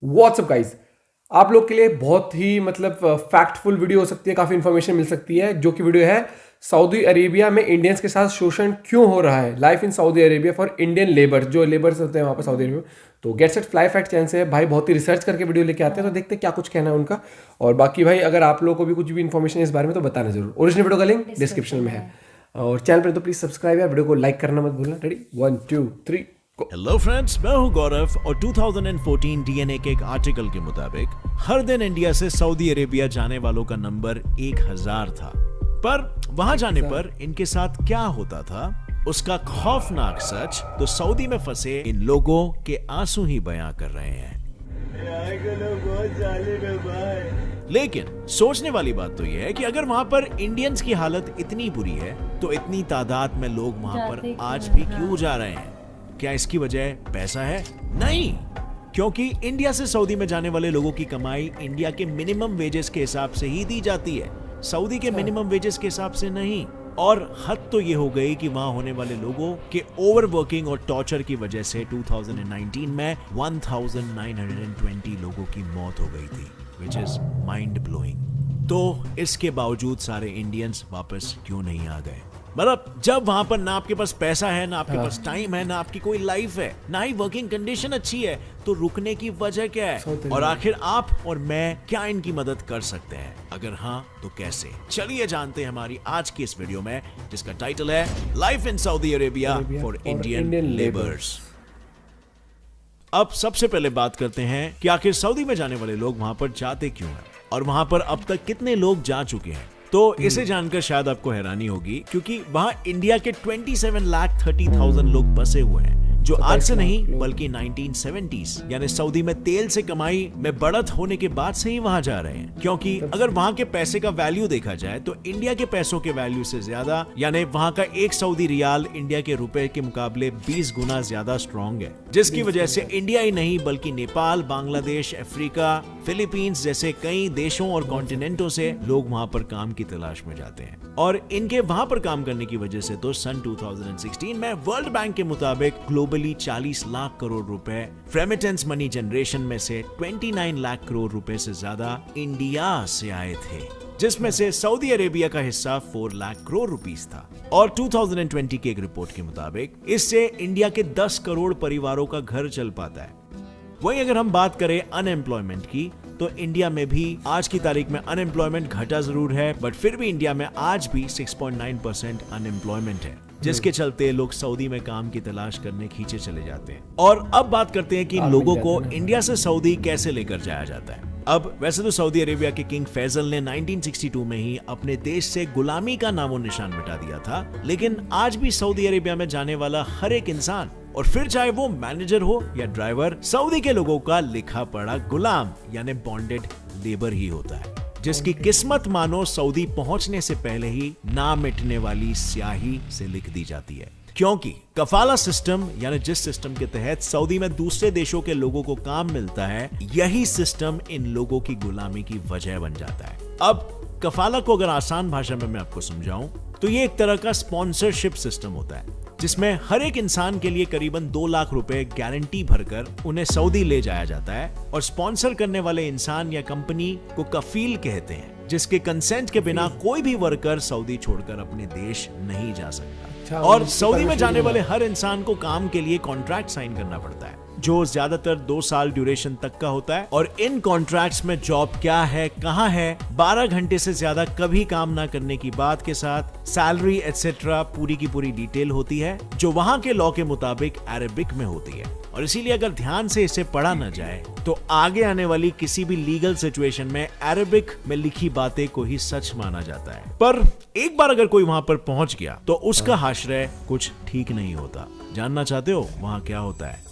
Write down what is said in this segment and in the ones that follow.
WhatsApp guys, आप लोग के लिए बहुत ही फैक्टफुल वीडियो हो सकती है, काफ़ी इन्फॉर्मेशन मिल सकती है। जो कि वीडियो है सऊदी अरेबिया में इंडियंस के साथ शोषण क्यों हो रहा है, life in Saudi Arabia for Indian labour, जो लेबर्स होते हैं वहाँ पर सऊदी अरेबिया में। तो get set fly fact channel से भाई बहुत ही रिसर्च करके वीडियो लेके आते हैं, तो देखते हैं क्या कुछ कहना है उनका। और बाकी भाई अगर आप लोगों को भी कुछ भी इन्फॉर्मेशन है इस बारे में तो बताना जरूर। ओरिजिनल वीडियो का लिंक डिस्क्रिप्शन में है। और चैनल पर तो प्लीज सब्सक्राइब है, वीडियो को लाइक करना मत भूलना। रेडी 1 2 3 हेलो फ्रेंड्स, मैं हूं गौरव और 2014 डीएनए के एक आर्टिकल के मुताबिक हर दिन इंडिया से सऊदी अरेबिया जाने वालों का नंबर 1000 था। पर वहां जाने पर इनके साथ क्या होता था, उसका खौफनाक सच तो सऊदी में फंसे इन लोगों के आंसू ही बयां कर रहे हैं। लेकिन सोचने वाली बात तो यह है कि अगर वहां पर इंडियंस की हालत इतनी बुरी है तो इतनी तादाद में लोग वहां पर आज भी क्यों जा रहे हैं? क्या इसकी वजह पैसा है? नहीं, क्योंकि इंडिया से सऊदी में जाने वाले लोगों की कमाई इंडिया के मिनिमम वेजेस के हिसाब से ही दी जाती है, सऊदी के मिनिमम वेजेस के हिसाब से नहीं। और हद तो ये हो गई कि वहां होने वाले लोगों के ओवरवर्किंग और टॉर्चर की वजह से 2019 में 1920 लोगों की मौत हो गई थी, विच इज माइंड ब्लोइंग। तो इसके बावजूद सारे इंडियंस वापस क्यों नहीं आ गए? मतलब जब वहां पर ना आपके पास पैसा है, ना आपके पास टाइम है, ना आपकी कोई लाइफ है, ना ही वर्किंग कंडीशन अच्छी है, तो रुकने की वजह क्या है? और आखिर आप और मैं क्या इनकी मदद कर सकते हैं? अगर हाँ तो कैसे? चलिए जानते हैं हमारी आज की इस वीडियो में, जिसका टाइटल है life in Saudi Arabia for Indian labours. अब सबसे पहले बात करते हैं कि आखिर सऊदी में जाने वाले लोग वहां पर जाते क्यों हैं और वहां पर अब तक कितने लोग जा चुके हैं। तो इसे जानकर शायद आपको हैरानी होगी, क्योंकि वहां इंडिया के 27,30,000 लोग बसे हुए हैं, जो आज से नहीं बल्कि 1970s यानी सऊदी में तेल से कमाई में बढ़त होने के बाद से ही वहां जा रहे हैं। क्योंकि अगर वहां के पैसे का वैल्यू देखा जाए तो इंडिया के पैसों के वैल्यू से ज्यादा, यानी वहां का एक सऊदी रियाल इंडिया के रुपए के मुकाबले 20 गुना ज्यादा स्ट्रॉन्ग है, जिसकी वजह से इंडिया ही नहीं बल्कि नेपाल, बांग्लादेश, अफ्रीका, फिलीपींस जैसे कई देशों और कॉन्टिनेंटों से लोग वहां पर काम की तलाश में जाते हैं। और इनके वहां पर काम करने की वजह से तो सन 2016 में वर्ल्ड बैंक के मुताबिक ग्लोबली 40 लाख करोड़ रुपए रेमिटेंस मनी जनरेशन में से 29 लाख करोड़ रुपए से ज्यादा इंडिया से आए थे, जिसमें से सऊदी अरेबिया का हिस्सा 4 लाख करोड़ रुपीस था। और 2020 की एक रिपोर्ट के मुताबिक इससे इंडिया के 10 करोड़ परिवारों का घर चल पाता है। वहीं अगर हम बात करें अनएम्प्लॉयमेंट की, तो इंडिया में भी आज की तारीख में अनएम्प्लॉयमेंट घटा जरूर है, बट फिर भी इंडिया में आज भी 6.9% अनएम्प्लॉयमेंट है, जिसके चलते लोग सऊदी में काम की तलाश करने खींचे चले जाते हैं। और अब बात करते हैं कि लोगों को इंडिया से सऊदी कैसे लेकर जाया जाता है। अब वैसे तो सऊदी अरेबिया के किंग फैसल ने 1962 में ही अपने देश से गुलामी का नामो निशान मिटा दिया था, लेकिन आज भी सऊदी अरेबिया में जाने वाला हर एक इंसान, और फिर चाहे वो मैनेजर हो या ड्राइवर, सऊदी के लोगों का लिखा पढ़ा गुलाम यानी बॉन्डेड लेबर ही होता है, जिसकी किस्मत मानो सऊदी पहुंचने से पहले ही ना मिटने वाली स्याही से लिख दी जाती है। क्योंकि कफाला सिस्टम यानी जिस सिस्टम के तहत सऊदी में दूसरे देशों के लोगों को काम मिलता है, यही सिस्टम इन लोगों की गुलामी की वजह बन जाता है। अब कफाला को अगर आसान भाषा में मैं आपको समझाऊं तो ये एक तरह का स्पॉन्सरशिप सिस्टम होता है, जिसमें हर एक इंसान के लिए करीबन 2 लाख रुपए गारंटी भरकर उन्हें सऊदी ले जाया जाता है। और स्पॉन्सर करने वाले इंसान या कंपनी को कफील कहते हैं, जिसके कंसेंट के बिना कोई भी वर्कर सऊदी छोड़कर अपने देश नहीं जा सकता। और सऊदी में जाने वाले हर इंसान को काम के लिए कॉन्ट्रैक्ट साइन करना पड़ता है, जो ज्यादातर 2 साल ड्यूरेशन तक का होता है। और इन कॉन्ट्रैक्ट्स में जॉब क्या है, कहां है, 12 घंटे से ज्यादा कभी काम ना करने की बात के साथ सैलरी एटसेट्रा पूरी की पूरी डिटेल होती है, जो वहां के लॉ के मुताबिक अरेबिक में होती है। और इसीलिए अगर ध्यान से इसे पढ़ा न जाए तो आगे आने वाली किसी भी लीगल सिचुएशन में अरेबिक में लिखी बातें को ही सच माना जाता है। पर एक बार अगर कोई वहां पर पहुंच गया तो उसका हाशरे कुछ ठीक नहीं होता। जानना चाहते हो वहां क्या होता है?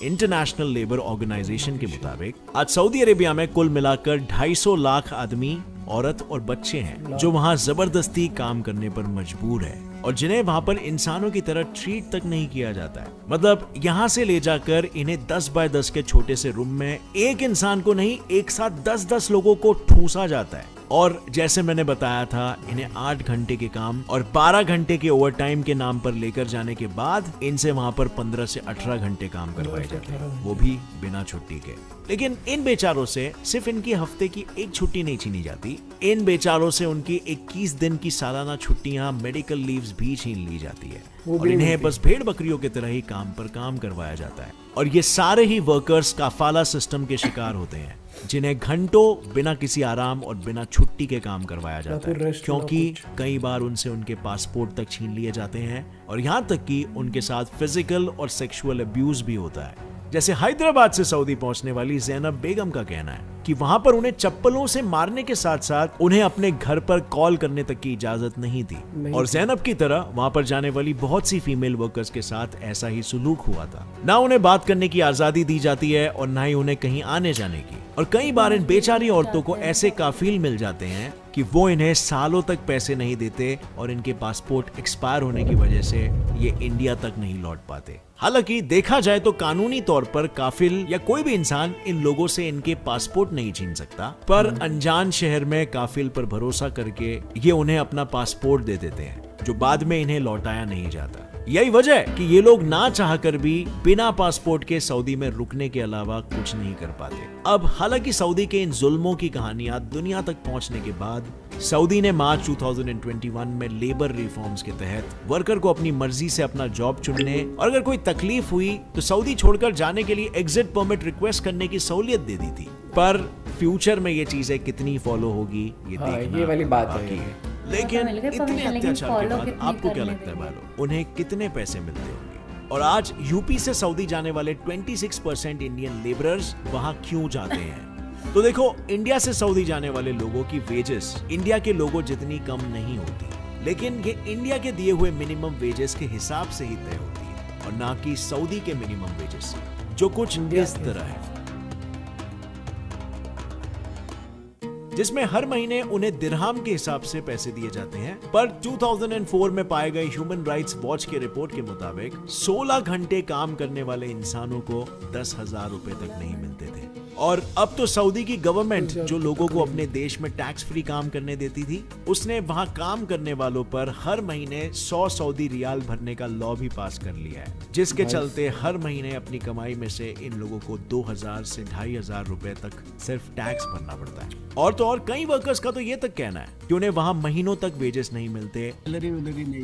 इंटरनेशनल लेबर ऑर्गेनाइजेशन के मुताबिक आज सऊदी अरेबिया में कुल मिलाकर 250 लाख आदमी, औरत और बच्चे हैं जो वहां जबरदस्ती काम करने पर मजबूर है, और जिन्हें वहां पर इंसानों की तरह ट्रीट तक नहीं किया जाता है। मतलब यहाँ से ले जाकर इन्हें 10 बाय 10 के छोटे से रूम में एक इंसान को नहीं, एक साथ 10-10 लोगों को ठूसा जाता है। और जैसे मैंने बताया था, इन्हें 8 घंटे के काम और 12 घंटे के ओवरटाइम के नाम पर लेकर जाने के बाद इनसे वहां पर 15 से 18 घंटे काम करवाए जाते हैं, वो भी बिना छुट्टी के। लेकिन इन बेचारों से सिर्फ इनकी हफ्ते की एक छुट्टी नहीं छीनी जाती, इन बेचारों से उनकी 21 दिन की सालाना छुट्टियां, मेडिकल लीव्स भी छीन ली जाती है और इन्हें बस भेड़ बकरियों की तरह ही काम पर काम करवाया जाता है। और ये सारे ही वर्कर्स काफाला सिस्टम के शिकार होते हैं, जिन्हें घंटों बिना किसी आराम और बिना छुट्टी के काम करवाया जाता है, क्योंकि कई बार उनसे उनके पासपोर्ट तक छीन लिए जाते हैं और यहाँ तक कि उनके साथ फिजिकल और सेक्सुअल अब्यूज भी होता है। जैसे हैदराबाद से सऊदी पहुंचने वाली ज़ैनब बेगम का कहना है कि वहां पर उन्हें चप्पलों से मारने के साथ साथ उन्हें अपने घर पर कॉल करने तक की इजाजत नहीं थी और ज़ैनब की तरह वहां पर जाने वाली बहुत सी फीमेल वर्कर्स के साथ ऐसा ही सुलूक हुआ था। ना उन्हें बात करने की आजादी दी जाती है और ना ही उन्हें कहीं आने जाने की। और कई बार इन बेचारी औरतों को ऐसे काफिल मिल जाते हैं कि वो इन्हें सालों तक पैसे नहीं देते और इनके पासपोर्ट एक्सपायर होने की वजह से ये इंडिया तक नहीं लौट पाते। हालांकि देखा जाए तो कानूनी तौर पर काफिल या कोई भी इंसान इन लोगों से इनके पासपोर्ट नहीं छीन सकता, पर अनजान शहर में काफिल पर भरोसा करके ये उन्हें अपना पासपोर्ट दे देते हैं, जो बाद में इन्हें लौटाया नहीं जाता। यही वजह है कि ये लोग ना चाहकर भी बिना पासपोर्ट के सऊदी में रुकने के अलावा कुछ नहीं कर पाते। अब हालांकि सऊदी के इन जुल्मों की कहानियां दुनिया तक पहुंचने के बाद सऊदी ने मार्च 2021 में लेबर रिफॉर्म्स के तहत वर्कर को अपनी मर्जी से अपना जॉब चुनने और अगर कोई तकलीफ हुई तो सऊदी छोड़कर जाने के लिए एग्जिट परमिट रिक्वेस्ट करने की सहूलियत दे दी थी। पर फ्यूचर में ये चीजें कितनी फॉलो होगी ये देखना ये वाली बात बाकी है। लेकिन इतने अत्याचार के बाद आपको क्या लगता है भाइयों, उन्हें कितने पैसे मिलते होंगे? और आज यूपी से सऊदी जाने वाले 26% इंडियन लेबरर्स वहां क्यों जाते हैं? तो देखो, इंडिया से सऊदी जाने वाले लोगों की वेजेस इंडिया के लोगों जितनी कम नहीं होती, लेकिन ये इंडिया के दिए हुए मिनिमम वेजेस के हिसाब से ही तय होती है और ना कि सऊदी के मिनिमम वेजेस, जो कुछ इस तरह है, जिसमें हर महीने उन्हें दिरहम के हिसाब से पैसे दिए जाते हैं। पर 2004 में पाए गए ह्यूमन राइट्स वॉच के रिपोर्ट के मुताबिक 16 घंटे काम करने वाले इंसानों को 10,000 रुपए तक नहीं मिलते थे। और अब तो सऊदी की गवर्नमेंट जो लोगों को अपने देश में टैक्स फ्री काम करने देती थी, उसने वहां काम करने वालों पर हर महीने 100 सऊदी रियाल भरने का लॉ भी पास कर लिया है, जिसके चलते हर महीने अपनी कमाई में से इन लोगों को 2,000 से 2,500 रुपए तक सिर्फ टैक्स भरना पड़ता है। और तो और कई वर्कर्स का तो ये तक कहना है कि उन्हें वहां महीनों तक वेजेस नहीं मिलते। नहीं मिली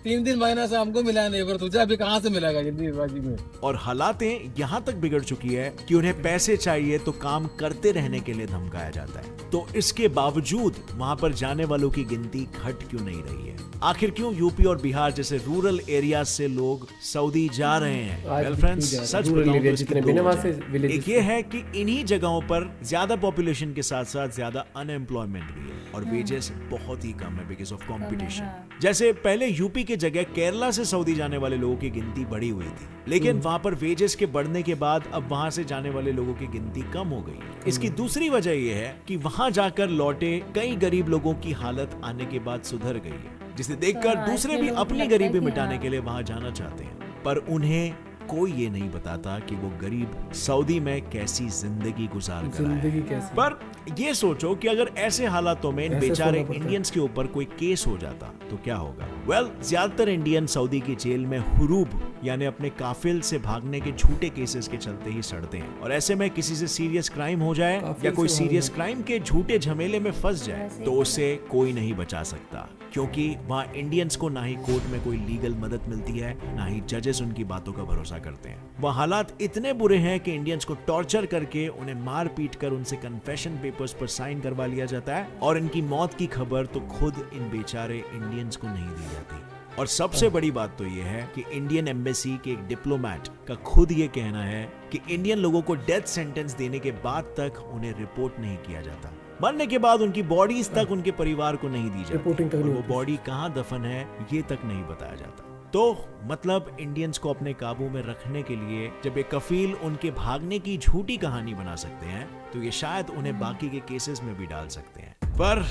3 महीना से हमको मिला नहीं, पर तुझे अभी कहाँ से मिलेगा जल्दीबाजी में। और हालातें यहाँ तक बिगड़ चुकी है कि उन्हें पैसे चाहिए तो काम करते रहने के लिए धमकाया जाता है। तो इसके बावजूद वहां पर जाने वालों की गिनती घट क्यों नहीं रही है? आखिर क्यों यूपी और बिहार जैसे रूरल एरिया से लोग सऊदी जा रहे हैं? वेल फ्रेंड्स, सच बताऊं तो इसकी दो वजह। एक ये है कि इन्हीं जगहों पर ज्यादा पॉपुलेशन के साथ साथ ज्यादा अनएम्प्लॉयमेंट भी है और वेजेस बहुत ही कम है बिकॉज ऑफ कंपटीशन। जैसे पहले यूपी के जगह केरला से सऊदी जाने वाले लोगों की गिनती बढ़ी हुई थी, लेकिन वहां पर वेजेस के बढ़ने के बाद अब वहां से जाने वाले लोगों की गिनती कम हो गई। इसकी दूसरी वजह यह है कि वहां जाकर लौटे कई गरीब लोगों की हालत आने के बाद सुधर गई है, जिसे देखकर दूसरे भी अपनी गरीबी मिटाने के लिए वहां जाना चाहते हैं। पर उन्हें कोई ये नहीं बताता कि वो गरीब सऊदी में कैसी जिंदगी गुजार कर रहा है। पर ये सोचो कि अगर ऐसे हालातों में इन बेचारे इंडियंस के ऊपर कोई केस हो जाता तो क्या होगा? वेल, ज्यादातर इंडियन सऊदी की जेल में हुरूब यानी अपने काफिल से भागने के झूठे केसेस के चलते ही सड़ते हैं। और ऐसे में किसी से सीरियस क्राइम हो जाए या कोई सीरियस क्राइम के झूठे झमेले में फंस जाए तो उसे कोई नहीं बचा सकता, क्योंकि वहाँ इंडियंस को ना ही कोर्ट में कोई लीगल मदद मिलती है, ना ही जजेस उनकी बातों का भरोसा करते हैं। वह हालात इतने बुरे हैं कि इंडियंस को टॉर्चर करके उन्हें मार पीट कर उनसे कन्फेशन पेपर्स पर साइन करवा लिया जाता है और इनकी मौत की खबर तो खुद इन बेचारे इंडियंस को नहीं दी जाती। और सबसे बड़ी बात तो यह है कि इंडियन एम्बेसी के एक डिप्लोमेट का खुद ये कहना है कि इंडियन लोगों को डेथ सेंटेंस देने के बाद तक उन्हें रिपोर्ट नहीं किया जाता। मरने के बाद उनकी बॉडीज तक उनके परिवार को नहीं दी जाती और वो बॉडी कहाँ दफन है ये तक नहीं बताया जाता। तो मतलब इंडियंस को अपने काबू में रखने के लिए जब एक कफील उनके भागने की झूठी कहानी बना सकते हैं तो ये शायद उन्हें बाकी के केसेस में भी डाल सकते हैं। पर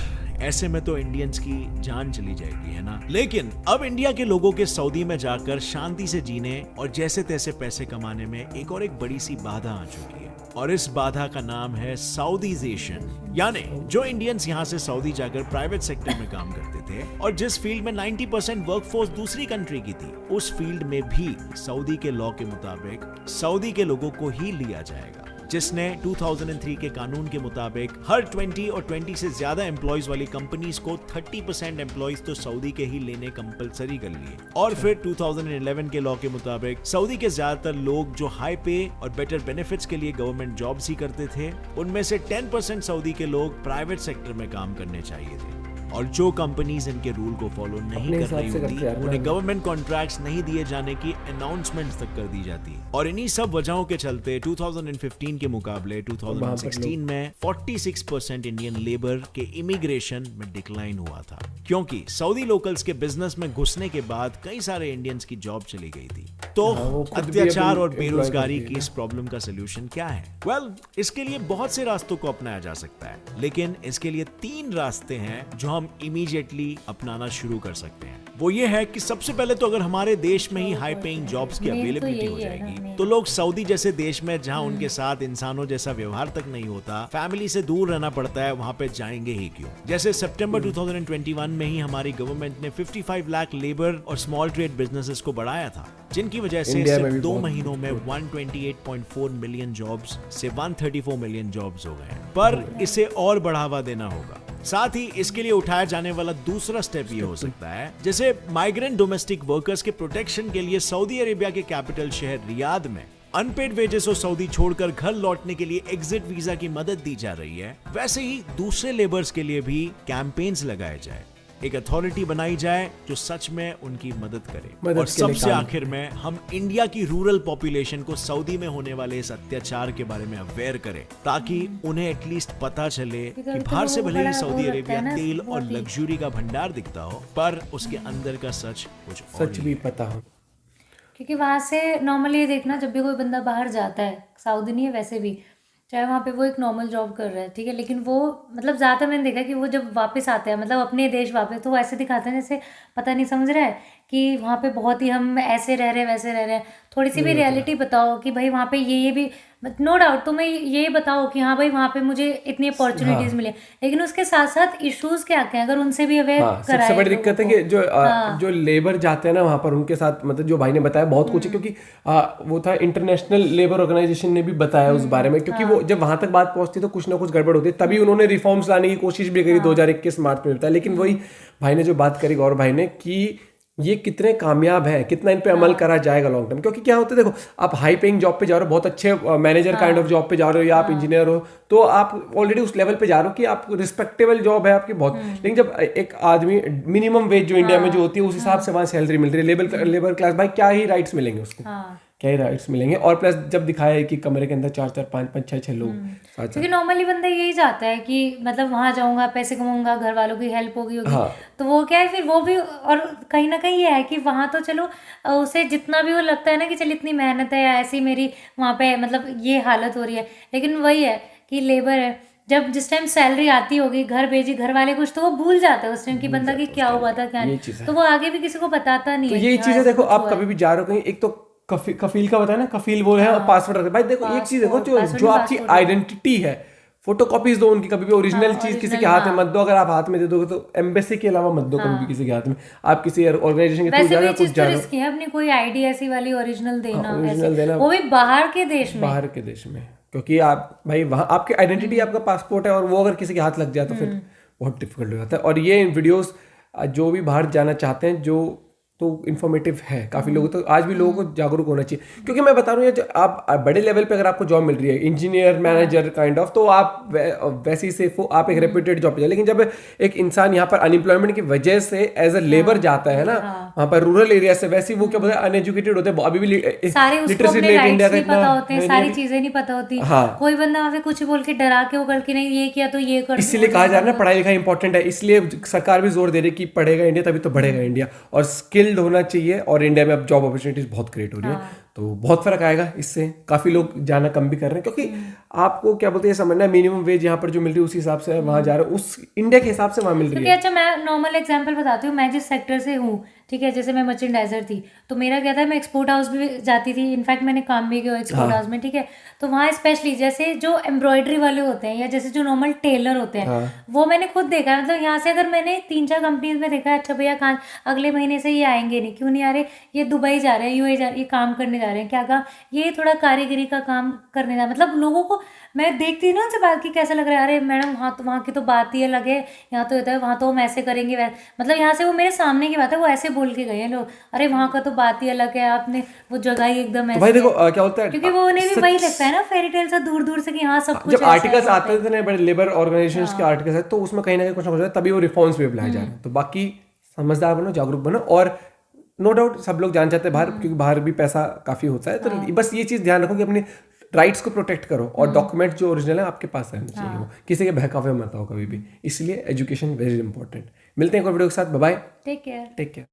ऐसे में तो इंडियंस की जान चली जाएगी, है ना? लेकिन अब इंडिया के लोगों के सऊदी में जाकर शांति से जीने और जैसे तैसे पैसे कमाने में एक और एक बड़ी सी बाधा आ चुकी है। और इस बाधा का नाम है साउदीजेशन, यानी जो इंडियंस यहाँ से सऊदी जाकर प्राइवेट सेक्टर में काम करते थे और जिस फील्ड में 90% वर्कफोर्स दूसरी कंट्री की थी, उस फील्ड में भी सऊदी के लॉ के मुताबिक सऊदी के लोगों को ही लिया जाएगा, जिसने 2003 के कानून के मुताबिक हर 20 और 20 से ज्यादा एम्प्लॉइज वाली कंपनीज को 30% एम्प्लॉइज तो सऊदी के ही लेने कंपलसरी कर लिए। और फिर 2011 के लॉ के मुताबिक सऊदी के ज्यादातर लोग जो हाई पे और बेटर बेनिफिट्स के लिए गवर्नमेंट जॉब्स ही करते थे, उनमें से 10% सऊदी के लोग प्राइवेट सेक्टर में काम करने चाहिए थे। और जो कंपनीज इनके रूल को फॉलो नहीं कर रही होती, उन्हें गवर्नमेंट कॉन्ट्रैक्ट्स नहीं दिए जाने की अनाउंसमेंट्स तक कर दी जाती। और इन्हीं सब वजहों के चलते 2015 के मुकाबले 2016 में 46% इंडियन लेबर के इमिग्रेशन में डिक्लाइन हुआ था, क्योंकि सऊदी लोकल्स के बिजनेस में घुसने के बाद कई सारे इंडियंस की जॉब चली गई थी। तो अत्याचार और बेरोजगारी की इस प्रॉब्लम का सोल्यूशन क्या है? वेल, इसके लिए बहुत से रास्तों को अपनाया जा सकता है, लेकिन इसके लिए 3 रास्ते हैं जो हम इमीडिएटली अपनाना शुरू कर सकते हैं। वो ये है कि सबसे पहले तो अगर हमारे देश में ही हाई पेइंग जॉब्स की अवेलेबिलिटी हो जाएगी, तो लोग सऊदी जैसे देश में जहां उनके साथ इंसानों जैसा व्यवहार तक नहीं होता, फैमिली से दूर रहना पड़ता है, वहां पे जाएंगे ही क्यों? जैसे सितंबर 2021 में ही हमारी गवर्नमेंट ने 55 लाख लेबर और स्मॉल ट्रेड बिजनेसेस को बढ़ाया था, जिनकी वजह से सिर्फ 2 महीनों में 128.4 मिलियन जॉब्स से 134 मिलियन जॉब्स हो गए। पर इसे और बढ़ावा देना होगा। साथ ही इसके लिए उठाया जाने वाला दूसरा स्टेप ये हो सकता है, जैसे माइग्रेंट डोमेस्टिक वर्कर्स के प्रोटेक्शन के लिए सऊदी अरेबिया के कैपिटल शहर रियाद में अनपेड वेजेस और सऊदी छोड़कर घर लौटने के लिए एग्जिट वीजा की मदद दी जा रही है, वैसे ही दूसरे लेबर्स के लिए भी कैंपेन्स लगाए जाए, एक अथॉरिटी बनाई जाए जो सच में उनकी मदद करे। और सबसे आखिर में हम इंडिया की रूरल पॉपुलेशन को सऊदी में होने वाले इस अत्याचार के बारे में अवेयर करें, ताकि उन्हें एटलीस्ट पता चले कि बाहर से भले ही सऊदी अरेबिया तेल और लग्जरी का भंडार दिखता हो, पर उसके अंदर का सच कुछ और भी पता हो। क्योंकि वहाँ से नॉर्मली देखना, जब भी कोई बंदा बाहर जाता है, सऊदी नहीं है वैसे भी, चाहे वहाँ पे वो एक नॉर्मल जॉब कर रहा है, ठीक है, लेकिन वो मतलब ज़्यादा मैंने देखा कि वो जब वापस आते हैं, मतलब अपने देश वापस, तो वो ऐसे दिखाते हैं जैसे पता नहीं समझ रहा है कि वहाँ पे बहुत ही हम ऐसे रह रहे हैं वैसे रह रहे हैं। थोड़ी सी भी रियलिटी बताओ कि भाई वहाँ पे ये भी, नो डाउट तुम्हें ये बताओ कि हाँ भाई वहाँ पे मुझे इतनी अपॉर्चुनिटीज मिले, लेकिन उसके साथ साथ इश्यूज क्या क्या, अगर उनसे भी अवेयर कराए। सबसे बड़ी दिक्कत है कि जो लेबर जाते हैं ना वहाँ पर, उनके साथ मतलब जो भाई ने बताया बहुत कुछ है, क्योंकि वो था इंटरनेशनल लेबर ऑर्गेनाइजेशन ने भी बताया उस बारे में, क्योंकि वो जब वहां तक बात पहुंचती तो कुछ ना कुछ गड़बड़ होती है, तभी उन्होंने रिफॉर्म्स लाने की कोशिश भी करी 2021 मार्च में बताया। लेकिन वही भाई ने जो बात करी, गौरव भाई ने, कि ये कितने कामयाब है, कितना इन पे अमल करा जाएगा लॉन्ग टर्म। क्योंकि क्या होता है, देखो आप हाई पेइंग जॉब पे जा रहे हो, बहुत अच्छे मैनेजर काइंड ऑफ जॉब पे जा रहे हो, या आप इंजीनियर हो, तो आप ऑलरेडी उस लेवल पे जा रहे हो कि आप रिस्पेक्टेबल जॉब है आपकी बहुत। लेकिन जब एक आदमी मिनिमम वेज जो इंडिया में जो होती है उस हिसाब से वहाँ सैलरी मिल रही है, लेबर क्लास, भाई क्या ही राइट्स मिलेंगे उसको, क्या ही राइट्स मिलेंगे। और प्लस जब दिखाया है कि कमरे के अंदर 4-4, 5-5, 6-6 लोग, क्योंकि नॉर्मली बंदा यही चाहता है कि मतलब वहाँ जाऊंगा, पैसे कमाऊंगा, घर वालों की हेल्प होगी। तो वो क्या है, फिर वो भी, और कहीं ना कहीं ये है कि वहाँ तो चलो उसे जितना भी वो लगता है ना कि चल इतनी मेहनत है या ऐसी मेरी वहाँ पे मतलब ये हालत हो रही है, लेकिन वही है कि लेबर है, जब जिस टाइम सैलरी आती होगी, घर भेजी, घर वाले कुछ, तो वो भूल जाता है उस टाइम की बंदा की क्या हुआ था क्या नहीं, तो वो आगे भी किसी को बताता नहीं है। तो यही चीज है, देखो आप कभी भी जा रहे हो कहीं, एक तो कफील का बताया ना, कफील वो है, और पासवर्ड रखते। भाई देखो एक चीज देखो, जो आपकी आइडेंटिटी है, फोटोकॉपीज दो उनकी, कभी भी ओरिजिनल चीज किसी के हाथ में मत दो। अगर आप हाथ में दे दोगे तो एम्बेसी के अलावा मत दो कभी भी किसी के हाथ में। आप किसी ऑर्गेनाइजेशन के थ्रू जा रहे हो, कुछ जा रहे हो, अपनी कोई आईडी ऐसी वाली ओरिजिनल देना, वो भी बाहर के देश में, क्योंकि आप भाई वहाँ आपकी आइडेंटिटी, आपका पासपोर्ट है, और वो अगर किसी के हाथ लग जाए तो फिर बहुत डिफिकल्ट हो जाता है। और ये वीडियोस जो भी बाहर जाना चाहते हैं, जो तो इन्फॉर्मेटिव है काफ़ी लोगों, तो आज भी लोगों को जागरूक होना चाहिए। क्योंकि मैं बता रहा हूँ, आप बड़े लेवल पे अगर आपको जॉब मिल रही है, इंजीनियर, मैनेजर काइंड ऑफ, तो आप वैसे ही सेफ हो, आप एक रेप्यूटेड जॉब पे जाए। लेकिन जब एक इंसान यहाँ पर अनएम्प्लॉयमेंट की वजह से एज अ लेबर जाता है ना, वहाँ पर रूरल एरिया से, वैसे वो क्या बोलते हैं, अनएजुकेटेड होते हैं, अभी भी लिटरेसी रेट इंडिया का इतना होते हैं, सारी चीजें नहीं पता होती। कोई बंदा वहाँ पे कुछ बोल के डरा के वो करके नहीं, ये किया तो ये कर, इसीलिए कहा जा रहा है ना पढ़ाई लिखाई इंपॉर्टेंट है, इसलिए सरकार भी जोर दे रही है कि पढ़ेगा इंडिया तभी तो बढ़ेगा इंडिया, और स्किल्ड होना चाहिए। और इंडिया में अब जॉब अपॉर्चुनिटीज बहुत क्रिएट हो रही है, तो बहुत फर्क आएगा इससे। काफी लोग जाना कम भी कर रहे हैं, क्योंकि आपको क्या बोलते हैं, समझना है मिनिमम वेज यहाँ पर जो मिल रही है उस हिसाब से वहाँ जा रहे हो, उस इंडिया के हिसाब से वहाँ मिल रही है। अच्छा, मैं नॉर्मल एग्जांपल बताती हूँ, मैं जिस सेक्टर से हूँ, ठीक है, जैसे मैं मर्चेंडाइजर थी तो मेरा क्या था, मैं एक्सपोर्ट हाउस भी जाती थी, इनफैक्ट मैंने काम भी किया एक्सपोर्ट हाउस में, ठीक है। तो वहाँ स्पेशली जैसे जो एम्ब्रॉयडरी वाले होते हैं या जैसे जो नॉर्मल टेलर होते हैं, वो मैंने खुद देखा है। मतलब यहाँ से अगर मैंने 3-4 कंपनीज में देखा है, अच्छा भैया कहाँ अगले महीने से ये आएंगे नहीं, क्यों नहीं आ रहे, ये दुबई जा रहे हैं, यूएई जा रहे हैं, ये काम करने जा रहे हैं, क्या काम, ये थोड़ा कारीगरी का काम करने जा, मतलब लोगों को मैं देखती हूँ ना उनसे बात की, कैसा लग रहा है, अरे मैडम हाँ तो वहाँ की तो बात ही अलग है, यहाँ तो होता है, वहाँ तो हम ऐसे करेंगे मतलब यहाँ से वो मेरे सामने की बात है, वो ऐसे बोल के गए हैं लोग, अरे वहाँ का तो बात ही अलग है, आपने वो जगह ही एकदम तो ऐसे भाई देखो है। क्या होता है, क्योंकि वो उन्हें भी वही लगता है ना फेरी टेल सा दूर दूर से कि हाँ सब कुछ जब ऐसा आर्टिकल्स है, आते थे ना बड़े लेबर ऑर्गेनाइजेशंस के आर्टिकल्स है, तो उसमें कहीं ना कहीं कुछ ना कुछ होता है, तभी वो रिफॉर्म्स भी अप्लाई जा रहे हैं। तो बाकी समझदार बनो, जागरूक बनो, और नो डाउट सब लोग जान जाते हैं बाहर, क्योंकि बाहर भी पैसा काफी होता है, तो बस ये चीज ध्यान रखो कि अपनी राइट्स को प्रोटेक्ट करो, और डॉक्यूमेंट जो ओरिजिनल है आपके पास रहने चाहिए, वो किसी के बहकावे मत आओ कभी भी। इसलिए एजुकेशन वेरी इंपॉर्टेंट। मिलते हैं एक और वीडियो के साथ, bye bye, take care. Take care.